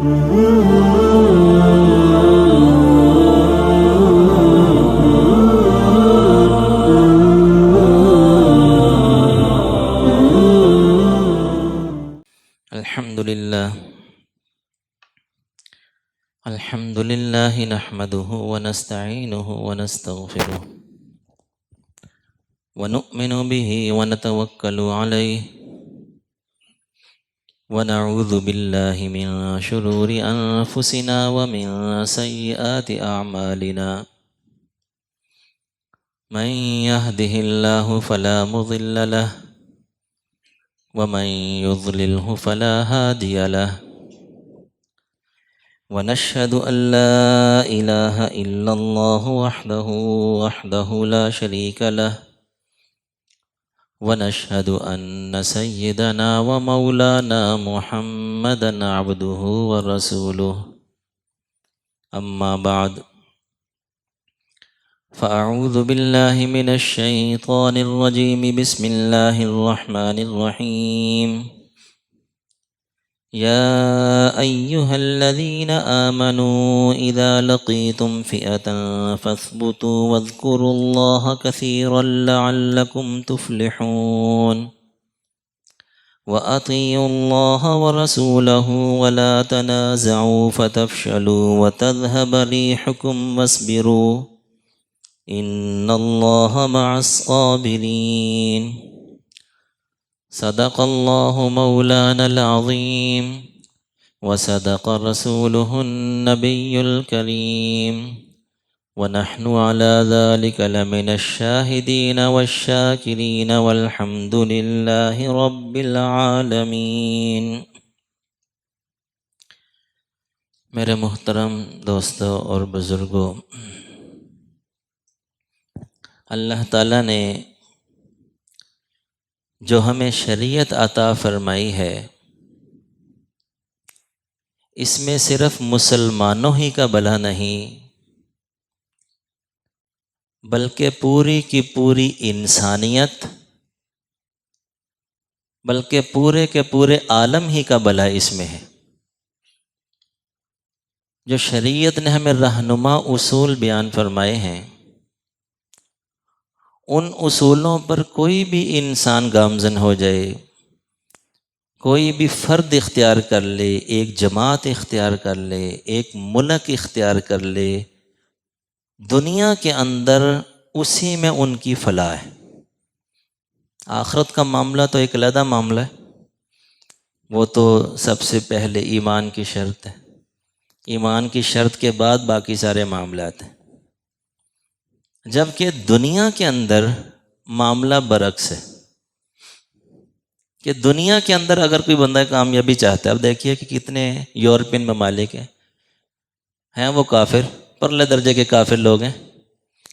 الحمد لله نحمده ونستعينه ونستغفره ونؤمن به ونتوكل عليه ونعوذ بالله من شرور أنفسنا ومن سيئات أعمالنا من يهده الله فلا مضل له ومن يضلله فلا هادي له ونشهد أن لا إله إلا الله وحده لا شريك له ونشهد أن سيدنا ومولانا محمدا عبده ورسوله أما بعد فأعوذ بالله من الشيطان الرجيم بسم الله الرحمن الرحيم يا أيها الذين آمنوا إذا لقيتم فئة فاثبتوا واذكروا الله كثيرا لعلكم تفلحون وأطيعوا الله ورسوله ولا تنازعوا فتفشلوا وتذهب ريحكم واصبروا إن الله مع الصابرين صدق الله مولانا العظيم وصدق رسوله النبي الكريم ونحن على ذلك لمن الشاهدين والشاكرين والحمد لله رب العالمين۔ میرے محترم دوستوں اور بزرگوں، اللہ تعالیٰ نے جو ہمیں شریعت عطا فرمائی ہے، اس میں صرف مسلمانوں ہی کا بھلا نہیں بلکہ پوری کی پوری انسانیت، بلکہ پورے کے پورے عالم ہی کا بھلا اس میں ہے۔ جو شریعت نے ہمیں رہنما اصول بیان فرمائے ہیں، ان اصولوں پر کوئی بھی انسان گامزن ہو جائے، کوئی بھی فرد اختیار کر لے، ایک جماعت اختیار کر لے، ایک ملک اختیار کر لے، دنیا کے اندر اسی میں ان کی فلاح ہے۔ آخرت کا معاملہ تو ایک علیحدہ معاملہ ہے، وہ تو سب سے پہلے ایمان کی شرط ہے، ایمان کی شرط کے بعد باقی سارے معاملات ہیں، جبکہ دنیا کے اندر معاملہ برعکس ہے کہ دنیا کے اندر اگر کوئی بندہ کامیابی چاہتا ہے، اب دیکھیے کہ کتنے یورپین ممالک ہیں وہ کافر، پرلے درجے کے کافر لوگ ہیں،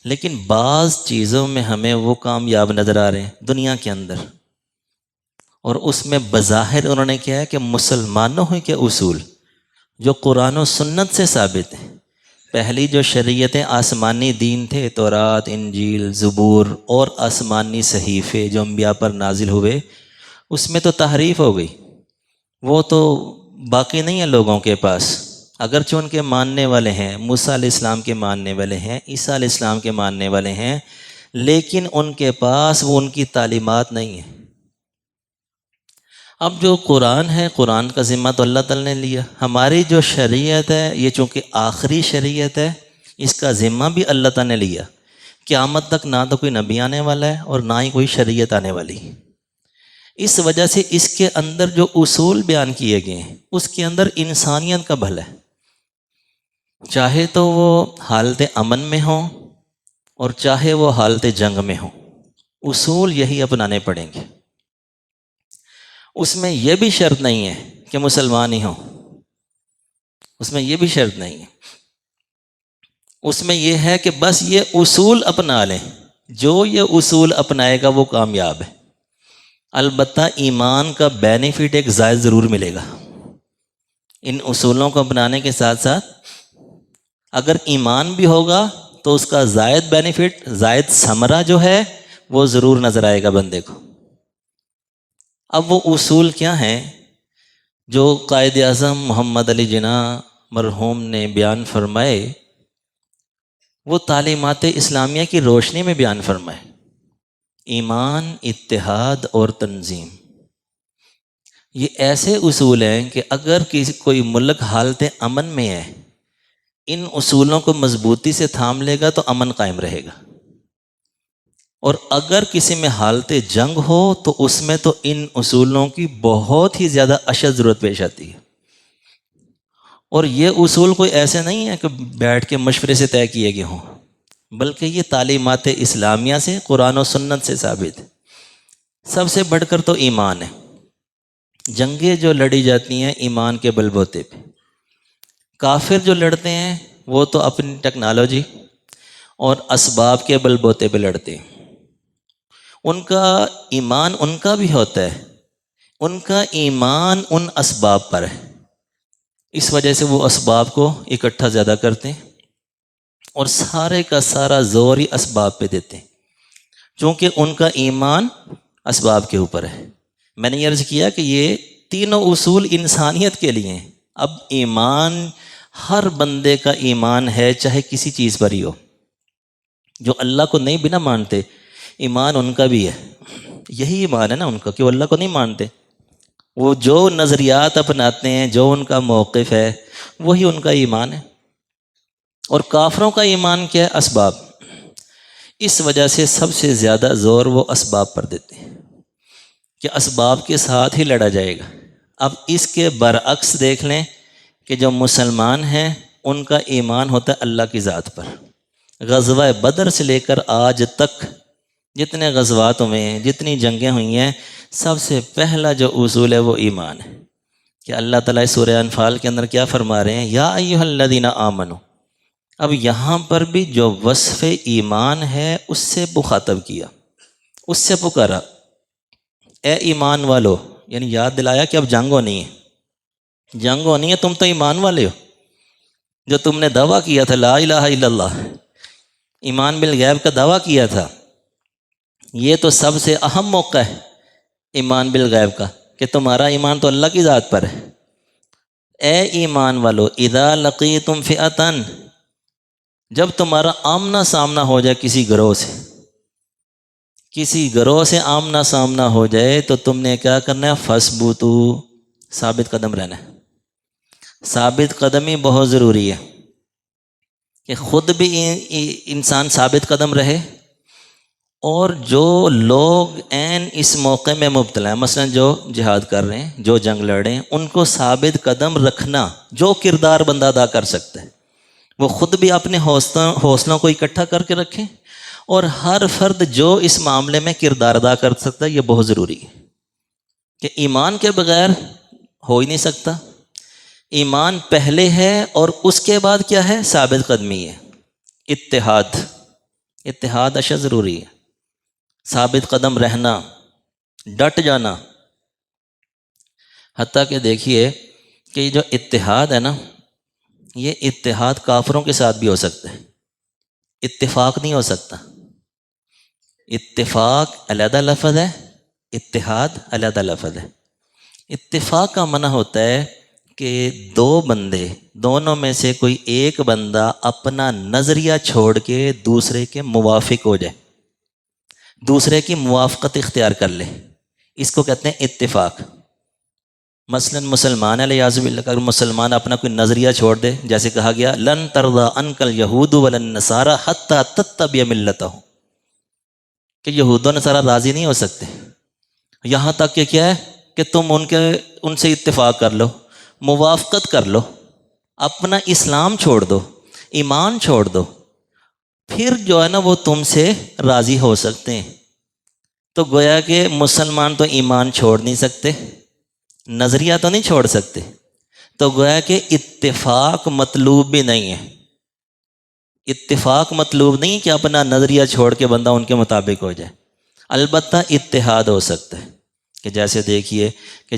لیکن بعض چیزوں میں ہمیں وہ کامیاب نظر آ رہے ہیں دنیا کے اندر، اور اس میں بظاہر انہوں نے کیا ہے کہ مسلمانوں کے اصول جو قرآن و سنت سے ثابت ہیں۔ پہلی جو شریعتیں آسمانی دین تھے، تورات، انجیل، زبور اور آسمانی صحیفے جو انبیاء پر نازل ہوئے، اس میں تو تحریف ہو گئی، وہ تو باقی نہیں ہے لوگوں کے پاس، اگرچہ ان کے ماننے والے ہیں، موسیٰ علیہ السلام کے ماننے والے ہیں، عیسیٰ علیہ السلام کے ماننے والے ہیں، لیکن ان کے پاس وہ ان کی تعلیمات نہیں ہیں۔ اب جو قرآن ہے، قرآن کا ذمہ تو اللہ تعالیٰ نے لیا، ہماری جو شریعت ہے یہ چونکہ آخری شریعت ہے، اس کا ذمہ بھی اللہ تعالیٰ نے لیا۔ قیامت تک نہ تو کوئی نبی آنے والا ہے اور نہ ہی کوئی شریعت آنے والی، اس وجہ سے اس کے اندر جو اصول بیان کیے گئے ہیں اس کے اندر انسانیت کا بھلا ہے، چاہے تو وہ حالت امن میں ہوں اور چاہے وہ حالت جنگ میں ہوں، اصول یہی اپنانے پڑیں گے۔ اس میں یہ بھی شرط نہیں ہے کہ مسلمان ہی ہوں، اس میں یہ بھی شرط نہیں ہے، اس میں یہ ہے کہ بس یہ اصول اپنا لیں، جو یہ اصول اپنائے گا وہ کامیاب ہے۔ البتہ ایمان کا بینیفٹ ایک زائد ضرور ملے گا، ان اصولوں کو اپنانے کے ساتھ ساتھ اگر ایمان بھی ہوگا تو اس کا زائد بینیفٹ، زائد ثمرہ جو ہے وہ ضرور نظر آئے گا بندے کو۔ اب وہ اصول کیا ہیں؟ جو قائد اعظم محمد علی جناح مرحوم نے بیان فرمائے وہ تعلیمات اسلامیہ کی روشنی میں بیان فرمائے. ایمان، اتحاد اور تنظیم، یہ ایسے اصول ہیں کہ اگر کوئی ملک حالت امن میں ہے، ان اصولوں کو مضبوطی سے تھام لے گا تو امن قائم رہے گا، اور اگر کسی میں حالت جنگ ہو تو اس میں تو ان اصولوں کی بہت ہی زیادہ اشد ضرورت پیش آتی ہے. اور یہ اصول کوئی ایسے نہیں ہے کہ بیٹھ کے مشورے سے طے کیے گئے ہوں، بلکہ یہ تعلیمات اسلامیہ سے، قرآن و سنت سے ثابت ہے. سب سے بڑھ کر تو ایمان ہے. جنگیں جو لڑی جاتی ہیں ایمان کے بل بوتے پہ. کافر جو لڑتے ہیں وہ تو اپنی ٹیکنالوجی اور اسباب کے بل بوتے پہ لڑتے ہیں. ان کا ایمان ان کا بھی ہوتا ہے، ان کا ایمان ان اسباب پر ہے، اس وجہ سے وہ اسباب کو اکٹھا زیادہ کرتے ہیں اور سارے کا سارا زور ہی اسباب پہ دیتے ہیں، چونکہ ان کا ایمان اسباب کے اوپر ہے. میں نے یہ عرض کیا کہ یہ تینوں اصول انسانیت کے لیے ہیں. اب ایمان ہر بندے کا ایمان ہے، چاہے کسی چیز پر ہی ہو. جو اللہ کو نہیں بھی نہ مانتے، ایمان ان کا بھی ہے. یہی ایمان ہے نا ان کا کہ وہ اللہ کو نہیں مانتے. وہ جو نظریات اپناتے ہیں، جو ان کا موقف ہے، وہی ان کا ایمان ہے. اور کافروں کا ایمان کیا ہے؟ اسباب. اس وجہ سے سب سے زیادہ زور وہ اسباب پر دیتے ہیں کہ اسباب کے ساتھ ہی لڑا جائے گا. اب اس کے برعکس دیکھ لیں کہ جو مسلمان ہیں ان کا ایمان ہوتا ہے اللہ کی ذات پر. غزوہ بدر سے لے کر آج تک جتنے غزوات ہوئے ہیں، جتنی جنگیں ہوئی ہیں، سب سے پہلا جو اصول ہے وہ ایمان ہے. کہ اللہ تعالیٰ سورہ انفال کے اندر کیا فرما رہے ہیں؟ یا ایھا الذین آمنو. اب یہاں پر بھی جو وصف ایمان ہے اس سے مخاطب کیا، اس سے پکارا، اے ایمان والو. یعنی یاد دلایا کہ اب جنگ ہونی ہے، جنگ ہونی ہے، تم تو ایمان والے ہو. جو تم نے دعویٰ کیا تھا لا الہ الا اللہ، ایمان بالغیب کا دعویٰ کیا تھا، یہ تو سب سے اہم موقع ہے ایمان بالغیب کا کہ تمہارا ایمان تو اللہ کی ذات پر ہے. اے ایمان والو اذا لقیتم فئۃ، جب تمہارا آمنا سامنا ہو جائے کسی گروہ سے، کسی گروہ سے آمنا سامنا ہو جائے تو تم نے کیا کرنا ہے؟ فثبتو، ثابت قدم رہنا ہے. ثابت قدمی بہت ضروری ہے کہ خود بھی انسان ثابت قدم رہے، اور جو لوگ عین اس موقع میں مبتلا ہیں، مثلا جو جہاد کر رہے ہیں، جو جنگ لڑ رہے ہیں، ان کو ثابت قدم رکھنا. جو کردار بندہ ادا کر سکتا ہے وہ خود بھی اپنے حوصلوں کو اکٹھا کر کے رکھیں، اور ہر فرد جو اس معاملے میں کردار ادا کر سکتا ہے. یہ بہت ضروری ہے کہ ایمان کے بغیر ہو ہی نہیں سکتا. ایمان پہلے ہے اور اس کے بعد کیا ہے؟ ثابت قدمی ہے، اتحاد. اتحاد اشد ضروری ہے، ثابت قدم رہنا، ڈٹ جانا. حتیٰ کہ دیکھیے کہ یہ جو اتحاد ہے نا، یہ اتحاد کافروں کے ساتھ بھی ہو سکتا ہے، اتفاق نہیں ہو سکتا. اتفاق علیحدہ لفظ ہے، اتحاد علیحدہ لفظ ہے. اتفاق کا معنی ہوتا ہے کہ دو بندے، دونوں میں سے کوئی ایک بندہ اپنا نظریہ چھوڑ کے دوسرے کے موافق ہو جائے، دوسرے کی موافقت اختیار کر لے. اس کو کہتے ہیں اتفاق. مثلا مسلمان علیہ باللہ، اگر مسلمان اپنا کوئی نظریہ چھوڑ دے، جیسے کہا گیا لن ترضی عنک الیہود ولا النصارى حتی تتبع ملتہم، کہ یہود و نصارہ راضی نہیں ہو سکتے یہاں تک کہ کیا ہے کہ تم ان سے اتفاق کر لو، موافقت کر لو، اپنا اسلام چھوڑ دو، ایمان چھوڑ دو، پھر جو ہے نا وہ تم سے راضی ہو سکتے ہیں. تو گویا کہ مسلمان تو ایمان چھوڑ نہیں سکتے، نظریہ تو نہیں چھوڑ سکتے، تو گویا کہ اتفاق مطلوب بھی نہیں ہے. اتفاق مطلوب نہیں کہ اپنا نظریہ چھوڑ کے بندہ ان کے مطابق ہو جائے. البتہ اتحاد ہو سکتا ہے کہ جیسے دیکھیے کہ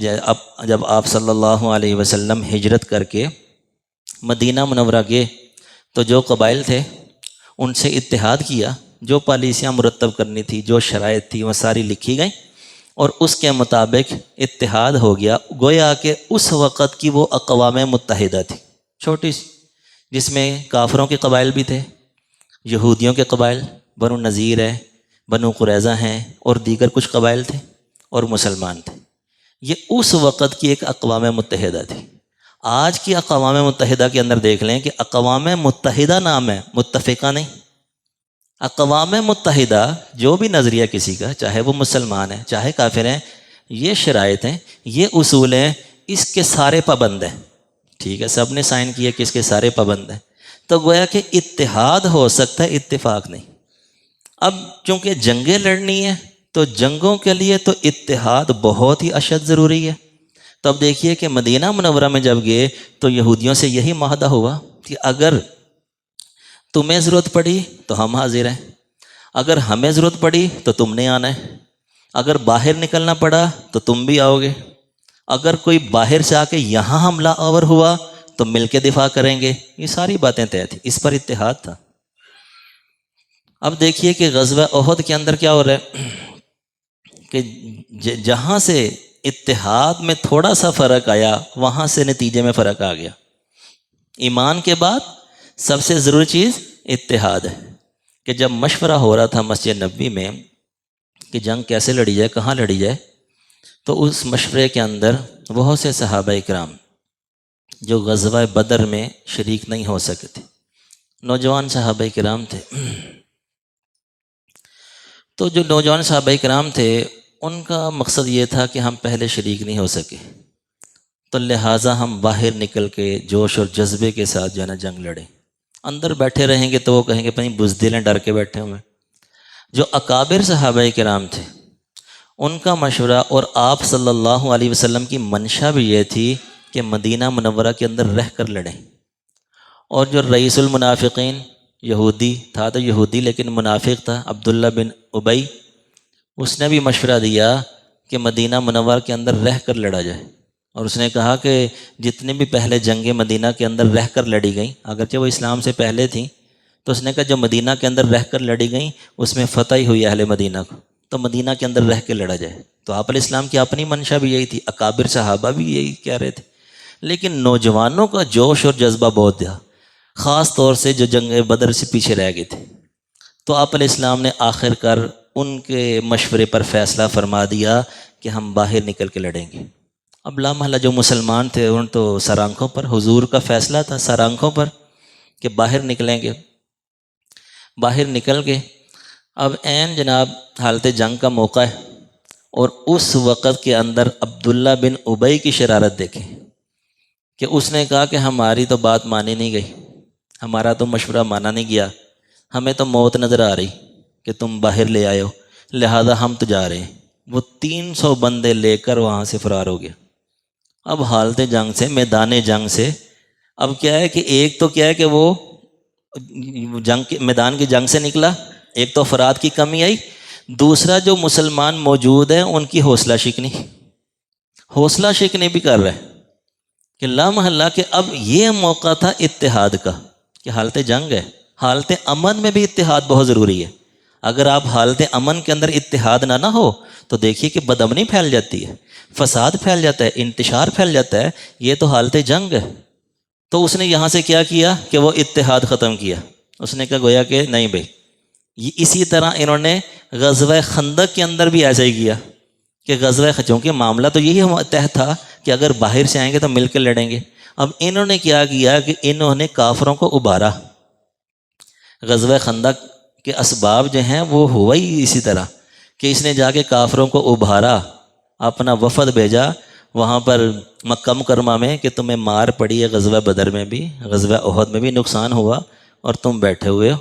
جب آپ صلی اللہ علیہ وسلم ہجرت کر کے مدینہ منورہ گئے تو جو قبائل تھے ان سے اتحاد کیا، جو پالیسیاں مرتب کرنی تھی، جو شرائط تھی وہ ساری لکھی گئیں، اور اس کے مطابق اتحاد ہو گیا. گویا کہ اس وقت کی وہ اقوام متحدہ تھی چھوٹی سی، جس میں کافروں کے قبائل بھی تھے، یہودیوں کے قبائل، بنو نذیر ہے، بنو قریظہ ہیں، اور دیگر کچھ قبائل تھے، اور مسلمان تھے. یہ اس وقت کی ایک اقوام متحدہ تھی. آج کی اقوام متحدہ کے اندر دیکھ لیں کہ اقوام متحدہ نام ہے، متفقہ نہیں. اقوام متحدہ جو بھی نظریہ کسی کا، چاہے وہ مسلمان ہیں چاہے کافر ہیں، یہ شرائط ہیں، یہ اصول ہیں، اس کے سارے پابند ہیں. ٹھیک ہے، سب نے سائن کیا کہ اس کے سارے پابند ہیں. تو گویا کہ اتحاد ہو سکتا ہے، اتفاق نہیں. اب چونکہ جنگیں لڑنی ہیں تو جنگوں کے لیے تو اتحاد بہت ہی اشد ضروری ہے. تو اب دیکھیے کہ مدینہ منورہ میں جب گئے تو یہودیوں سے یہی معاہدہ ہوا کہ اگر تمہیں ضرورت پڑی تو ہم حاضر ہیں، اگر ہمیں ضرورت پڑی تو تم نے آنا ہے، اگر باہر نکلنا پڑا تو تم بھی آؤ گے، اگر کوئی باہر سے آ کے یہاں حملہ آور ہوا تو مل کے دفاع کریں گے. یہ ساری باتیں طے تھیں، اس پر اتحاد تھا. اب دیکھیے کہ غزوہ احد کے اندر کیا ہو رہا ہے کہ جہاں سے اتحاد میں تھوڑا سا فرق آیا وہاں سے نتیجے میں فرق آ گیا. ایمان کے بعد سب سے ضروری چیز اتحاد ہے. کہ جب مشورہ ہو رہا تھا مسجد نبوی میں کہ جنگ کیسے لڑی جائے، کہاں لڑی جائے، تو اس مشورے کے اندر بہت سے صحابہ اکرام جو غزوہ بدر میں شریک نہیں ہو سکے تھے، نوجوان صحابہ اکرام تھے. تو جو نوجوان صحابہ کرام تھے ان کا مقصد یہ تھا کہ ہم پہلے شریک نہیں ہو سکے، تو لہٰذا ہم باہر نکل کے جوش اور جذبے کے ساتھ جو ہے نا جنگ لڑیں. اندر بیٹھے رہیں گے تو وہ کہیں گے پتہ نہیں بزدل ہیں، ڈر کے بیٹھے ہوئے. جو اکابر صحابہ کرام تھے ان کا مشورہ اور آپ صلی اللہ علیہ وسلم کی منشا بھی یہ تھی کہ مدینہ منورہ کے اندر رہ کر لڑیں. اور جو رئیس المنافقین یہودی تھا، تو یہودی لیکن منافق تھا، عبداللہ بن ابی، اس نے بھی مشورہ دیا کہ مدینہ منورہ کے اندر رہ کر لڑا جائے. اور اس نے کہا کہ جتنے بھی پہلے جنگیں مدینہ کے اندر رہ کر لڑی گئیں، اگرچہ وہ اسلام سے پہلے تھیں، تو اس نے کہا جو مدینہ کے اندر رہ کر لڑی گئیں اس میں فتح ہی ہوئی اہل مدینہ کو، تو مدینہ کے اندر رہ کے لڑا جائے. تو آپ علیہ السلام کی اپنی منشا بھی یہی تھی، اکابر صحابہ بھی یہی کہہ رہے تھے. لیکن نوجوانوں کا جوش اور جذبہ بہت تھا، خاص طور سے جو جنگ بدر سے پیچھے رہ گئے تھے. تو آپ علیہ السلام نے آخر کر ان کے مشورے پر فیصلہ فرما دیا کہ ہم باہر نکل کے لڑیں گے. اب لامحالہ جو مسلمان تھے ان تو سر آنکھوں پر، حضور کا فیصلہ تھا سر آنکھوں پر کہ باہر نکلیں گے. باہر نکل کے اب عین جناب حالت جنگ کا موقع ہے، اور اس وقت کے اندر عبداللہ بن ابی کی شرارت دیکھیں کہ اس نے کہا کہ ہماری تو بات مانی نہیں گئی، ہمارا تو مشورہ مانا نہیں گیا، ہمیں تو موت نظر آ رہی کہ تم باہر لے آئے ہو، لہذا ہم تو جا رہے ہیں. وہ 300 بندے لے کر وہاں سے فرار ہو گیا. اب حالت جنگ سے، میدان جنگ سے، اب کیا ہے کہ ایک تو کیا ہے کہ وہ جنگ کے میدان کی جنگ سے نکلا، ایک تو افراد کی کمی آئی، دوسرا جو مسلمان موجود ہیں ان کی حوصلہ شکنی بھی کر رہے ہیں کہ لامحالہ کہ اب یہ موقع تھا اتحاد کا کہ حالت جنگ ہے. حالت امن میں بھی اتحاد بہت ضروری ہے. اگر آپ حالت امن کے اندر اتحاد نہ ہو تو دیکھیے کہ بدامنی پھیل جاتی ہے، فساد پھیل جاتا ہے، انتشار پھیل جاتا ہے. یہ تو حالت جنگ ہے. تو اس نے یہاں سے کیا کیا کہ وہ اتحاد ختم کیا. اس نے کہا گویا کہ نہیں بھائی. اسی طرح انہوں نے غزوہ خندق کے اندر بھی ایسا ہی کیا کہ چونکہ معاملہ تو یہی طے تھا کہ اگر باہر سے آئیں گے تو مل کے لڑیں گے. اب انہوں نے کیا کیا کہ انہوں نے کافروں کو ابھارا. غزوہ خندق کے اسباب جو ہیں وہ ہوا ہی اسی طرح کہ اس نے جا کے کافروں کو ابھارا، اپنا وفد بھیجا وہاں پر مکہ مکرمہ میں کہ تمہیں مار پڑی ہے، غزوہ بدر میں بھی غزوہ احد میں بھی نقصان ہوا اور تم بیٹھے ہوئے ہو،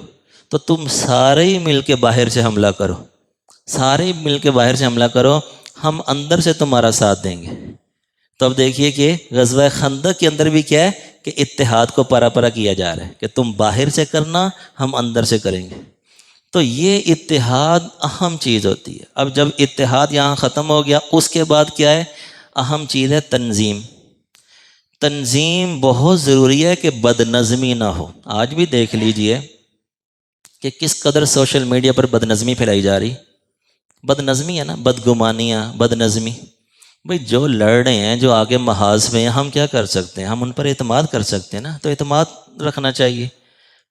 تو تم سارے ہی مل کے باہر سے حملہ کرو، ہم اندر سے تمہارا ساتھ دیں گے. تو اب دیکھیے کہ غزوہ خندق کے اندر بھی کیا ہے کہ اتحاد کو پرا پرا کیا جا رہا ہے کہ تم باہر سے کرنا، ہم اندر سے کریں گے. تو یہ اتحاد اہم چیز ہوتی ہے. اب جب اتحاد یہاں ختم ہو گیا، اس کے بعد کیا ہے؟ اہم چیز ہے تنظیم. تنظیم بہت ضروری ہے کہ بد نظمی نہ ہو. آج بھی دیکھ لیجئے کہ کس قدر سوشل میڈیا پر بد نظمی پھیلائی جا رہی. بد نظمی ہے نا، بدگمانیاں، بد نظمی. بھئی جو لڑ رہے ہیں، جو آگے محاذ میں ہیں، ہم کیا کر سکتے ہیں؟ ہم ان پر اعتماد کر سکتے ہیں نا، تو اعتماد رکھنا چاہیے.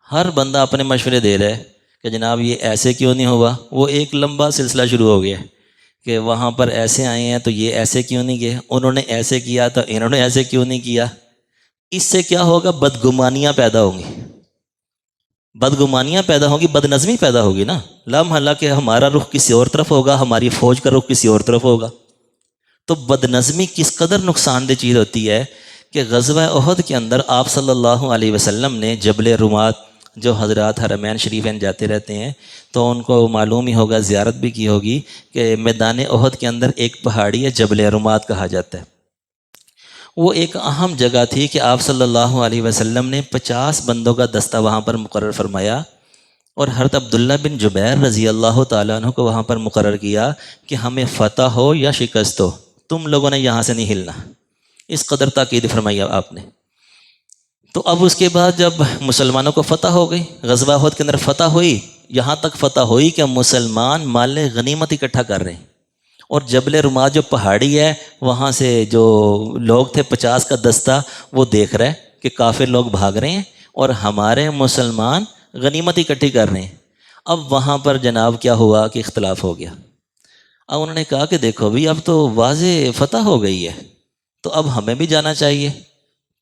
ہر بندہ اپنے مشورے دے رہا ہے کہ جناب یہ ایسے کیوں نہیں ہوا. وہ ایک لمبا سلسلہ شروع ہو گیا کہ وہاں پر ایسے آئے ہیں تو یہ ایسے کیوں نہیں گئے، انہوں نے ایسے کیا تو انہوں نے ایسے کیوں نہیں کیا. اس سے کیا ہوگا؟ بدگمانیاں پیدا ہوں گی، بدگمانیاں پیدا ہوں گی، بد نظمی پیدا ہوگی نا. لامحالہ کہ ہمارا رخ کسی اور طرف ہوگا، ہماری فوج کا رخ کسی اور طرف ہوگا. تو بد نظمی کس قدر نقصان دہ چیز ہوتی ہے کہ غزوہ احد کے اندر آپ صلی اللہ علیہ وسلم نے جبل رومات، جو حضرات حرمین شریفین جاتے رہتے ہیں تو ان کو معلوم ہی ہوگا، زیارت بھی کی ہوگی، کہ میدان احد کے اندر ایک پہاڑی ہے، جبل رومات کہا جاتا ہے. وہ ایک اہم جگہ تھی کہ آپ صلی اللہ علیہ وسلم نے 50 بندوں کا دستہ وہاں پر مقرر فرمایا، اور حضرت عبداللہ بن جبیر رضی اللہ تعالیٰ عنہ کو وہاں پر مقرر کیا کہ ہمیں فتح ہو یا شکست ہو، تم لوگوں نے یہاں سے نہیں ہلنا. اس قدر تاکید فرمائی آپ نے. تو اب اس کے بعد جب مسلمانوں کو فتح ہو گئی، غزوہ احد کے اندر فتح ہوئی، یہاں تک فتح ہوئی کہ مسلمان مال غنیمت اکٹھا کر رہے ہیں، اور جبل رمات جو پہاڑی ہے وہاں سے جو لوگ تھے 50 کا دستہ، وہ دیکھ رہے کہ کافر لوگ بھاگ رہے ہیں اور ہمارے مسلمان غنیمت اکٹھی کر رہے ہیں. اب وہاں پر جناب کیا ہوا کہ اختلاف ہو گیا. اب انہوں نے کہا کہ دیکھو بھی اب تو واضح فتح ہو گئی ہے، تو اب ہمیں بھی جانا چاہیے.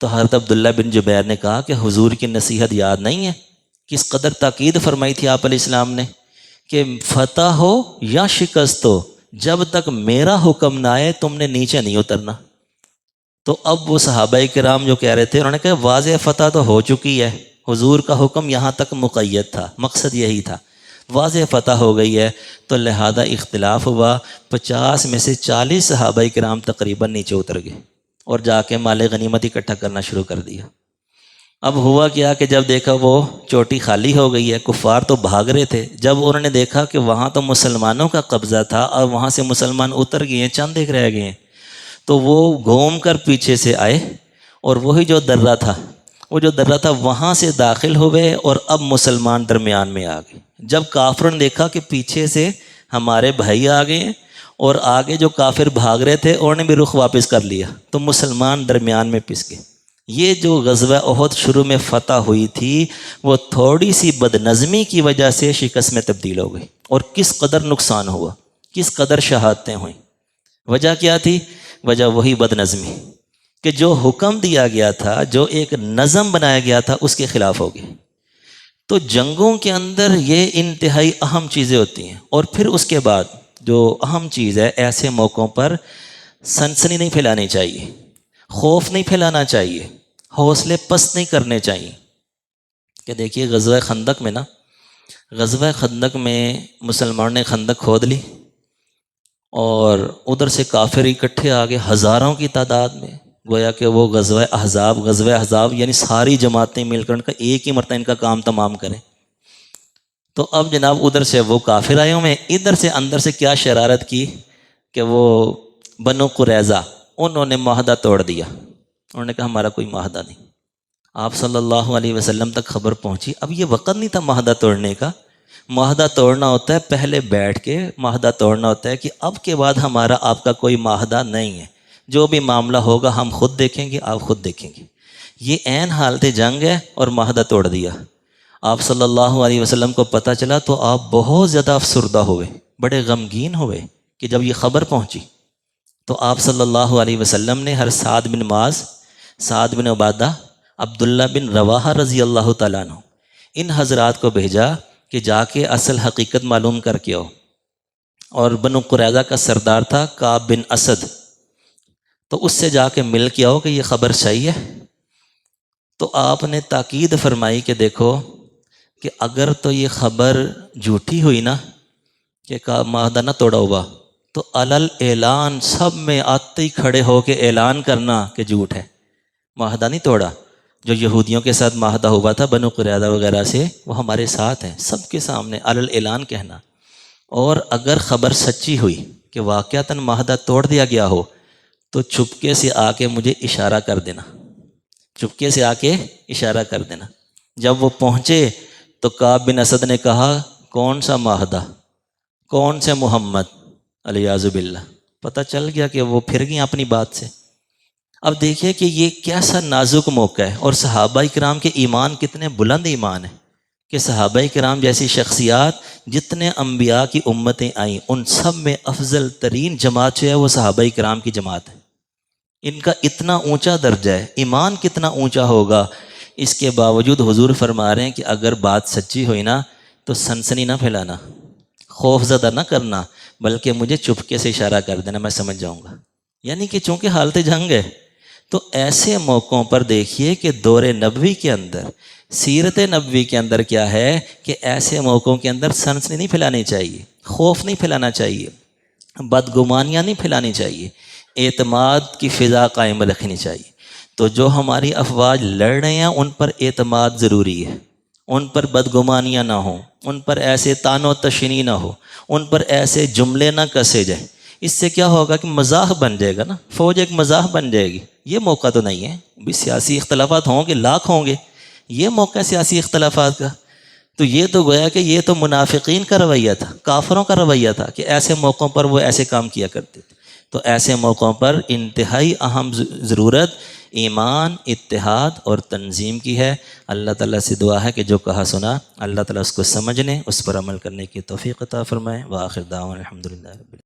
تو حضرت عبداللہ بن جبیر نے کہا کہ حضور کی نصیحت یاد نہیں ہے، کس قدر تاکید فرمائی تھی آپ علیہ السلام نے کہ فتح ہو یا شکست ہو، جب تک میرا حکم نہ آئے تم نے نیچے نہیں اترنا. تو اب وہ صحابہ کرام جو کہہ رہے تھے، انہوں نے کہا واضح فتح تو ہو چکی ہے، حضور کا حکم یہاں تک مقید تھا، مقصد یہی تھا، واضح فتح ہو گئی ہے. تو لہذا اختلاف ہوا، 50 میں سے 40 صحابہ کرام تقریباً نیچے اتر گئے اور جا کے مال غنیمت اکٹھا کرنا شروع کر دیا. اب ہوا کیا کہ جب دیکھا وہ چوٹی خالی ہو گئی ہے، کفار تو بھاگ رہے تھے، جب انہوں نے دیکھا کہ وہاں تو مسلمانوں کا قبضہ تھا اور وہاں سے مسلمان اتر گئے ہیں، چند ایک رہ گئے ہیں، تو وہ گھوم کر پیچھے سے آئے اور وہی جو درہ تھا، وہ جو درہ تھا وہاں سے داخل ہوئے اور اب مسلمان درمیان میں آ گئے. جب کافروں نے دیکھا کہ پیچھے سے ہمارے بھائی آ گئے ہیں اور آگے جو کافر بھاگ رہے تھے انہوں نے بھی رخ واپس کر لیا، تو مسلمان درمیان میں پس گئے. یہ جو غزوہ احد شروع میں فتح ہوئی تھی، وہ تھوڑی سی بد نظمی کی وجہ سے شکست میں تبدیل ہو گئی، اور کس قدر نقصان ہوا، کس قدر شہادتیں ہوئیں. وجہ کیا تھی؟ وجہ وہی بد نظمی کہ جو حکم دیا گیا تھا، جو ایک نظم بنایا گیا تھا، اس کے خلاف ہو گئے. تو جنگوں کے اندر یہ انتہائی اہم چیزیں ہوتی ہیں. اور پھر اس کے بعد جو اہم چیز ہے، ایسے موقعوں پر سنسنی نہیں پھیلانی چاہیے، خوف نہیں پھیلانا چاہیے، حوصلے پست نہیں کرنے چاہیے. کہ دیکھیے غزوہ خندق میں نا، غزوہ خندق میں مسلمانوں نے خندق کھود لی اور ادھر سے کافر اکٹھے آ گئے ہزاروں کی تعداد میں. گویا کہ وہ غزوہ احزاب یعنی ساری جماعتیں مل کر ان کا ایک ہی مرتبہ ان کا کام تمام کریں. تو اب جناب ادھر سے وہ کافر آئے ہوئے، ادھر سے اندر سے کیا شرارت کی کہ وہ بنو قریظہ، انہوں نے معاہدہ توڑ دیا. انہوں نے کہا ہمارا کوئی معاہدہ نہیں. آپ صلی اللہ علیہ وسلم تک خبر پہنچی. اب یہ وقت نہیں تھا معاہدہ توڑنے کا. معاہدہ توڑنا ہوتا ہے پہلے بیٹھ کے، معاہدہ توڑنا ہوتا ہے کہ اب کے بعد ہمارا آپ کا کوئی معاہدہ نہیں ہے، جو بھی معاملہ ہوگا ہم خود دیکھیں گے، آپ خود دیکھیں گے. یہ عین حالت جنگ ہے اور معاہدہ توڑ دیا. آپ صلی اللہ علیہ وسلم کو پتہ چلا تو آپ بہت زیادہ افسردہ ہوئے، بڑے غمگین ہوئے کہ جب یہ خبر پہنچی. تو آپ صلی اللہ علیہ وسلم نے ہر سعد بن معاذ، سعد بن عبادہ، عبداللہ بن رواحہ رضی اللہ تعالیٰ عنہ، ان حضرات کو بھیجا کہ جا کے اصل حقیقت معلوم کر کے آؤ. اور بنو قریظہ کا سردار تھا کعب بن اسد، تو اس سے جا کے مل کے آؤ کہ یہ خبر صحیح ہے. تو آپ نے تاکید فرمائی کہ دیکھو کہ اگر تو یہ خبر جھوٹی ہوئی نا کہ معاہدہ نہ توڑا ہوا، تو علل اعلان سب میں آتے ہی کھڑے ہو کے اعلان کرنا کہ جھوٹ ہے، معاہدہ نہیں توڑا. جو یہودیوں کے ساتھ معاہدہ ہوا تھا بنو قریظہ وغیرہ سے، وہ ہمارے ساتھ ہیں، سب کے سامنے علل اعلان کہنا. اور اگر خبر سچی ہوئی کہ واقعتاً معاہدہ توڑ دیا گیا ہو تو چپکے سے آ کے مجھے اشارہ کر دینا، چپکے سے آ کے اشارہ کر دینا. جب وہ پہنچے تو کعب بن اسد نے کہا کون سا معاہدہ، کون سے محمد، الیاذ باللہ، پتہ چل گیا کہ وہ پھر گئی اپنی بات سے۔ اب دیکھیے کہ یہ کیسا نازک موقع ہے، اور صحابہ کرام کے ایمان کتنے بلند ایمان ہیں کہ صحابہ کرام جیسی شخصیات جتنے انبیاء کی امتیں آئیں ان سب میں افضل ترین جماعت جو ہے وہ صحابہ کرام کی جماعت ہے۔ ان کا اتنا اونچا درجہ ہے، ایمان کتنا اونچا ہوگا، اس کے باوجود حضور فرما رہے ہیں کہ اگر بات سچی ہوئی نا تو سنسنی نہ پھیلانا، خوف زدہ نہ کرنا، بلکہ مجھے چپکے سے اشارہ کر دینا، میں سمجھ جاؤں گا۔ یعنی کہ چونکہ حالت جنگ ہے تو ایسے موقعوں پر دیکھیے کہ دور نبوی کے اندر، سیرت نبوی کے اندر کیا ہے کہ ایسے موقعوں کے اندر سنسنی نہیں پھیلانی چاہیے، خوف نہیں پھیلانا چاہیے، بدگمانیاں نہیں پھیلانی چاہیے، اعتماد کی فضا قائم رکھنی چاہیے۔ تو جو ہماری افواج لڑ رہے ہیں ان پر اعتماد ضروری ہے، ان پر بدگمانیاں نہ ہوں، ان پر ایسے تان و تشنی نہ ہو، ان پر ایسے جملے نہ کسے جائیں۔ اس سے کیا ہوگا کہ مزاح بن جائے گا نا، فوج ایک مزاح بن جائے گی۔ یہ موقع تو نہیں ہے، بھی سیاسی اختلافات ہوں گے، لاکھ ہوں گے، یہ موقع سیاسی اختلافات کا تو یہ تو گویا کہ یہ تو منافقین کا رویہ تھا، کافروں کا رویہ تھا کہ ایسے موقعوں پر وہ ایسے کام کیا کرتے تھے۔ تو ایسے موقعوں پر انتہائی اہم ضرورت ایمان، اتحاد اور تنظیم کی ہے۔ اللہ تعالیٰ سے دعا ہے کہ جو کہا سنا اللہ تعالیٰ اس کو سمجھنے، اس پر عمل کرنے کی توفیق عطا فرمائے۔ وآخر دعوانا الحمدللہ رب العالمین۔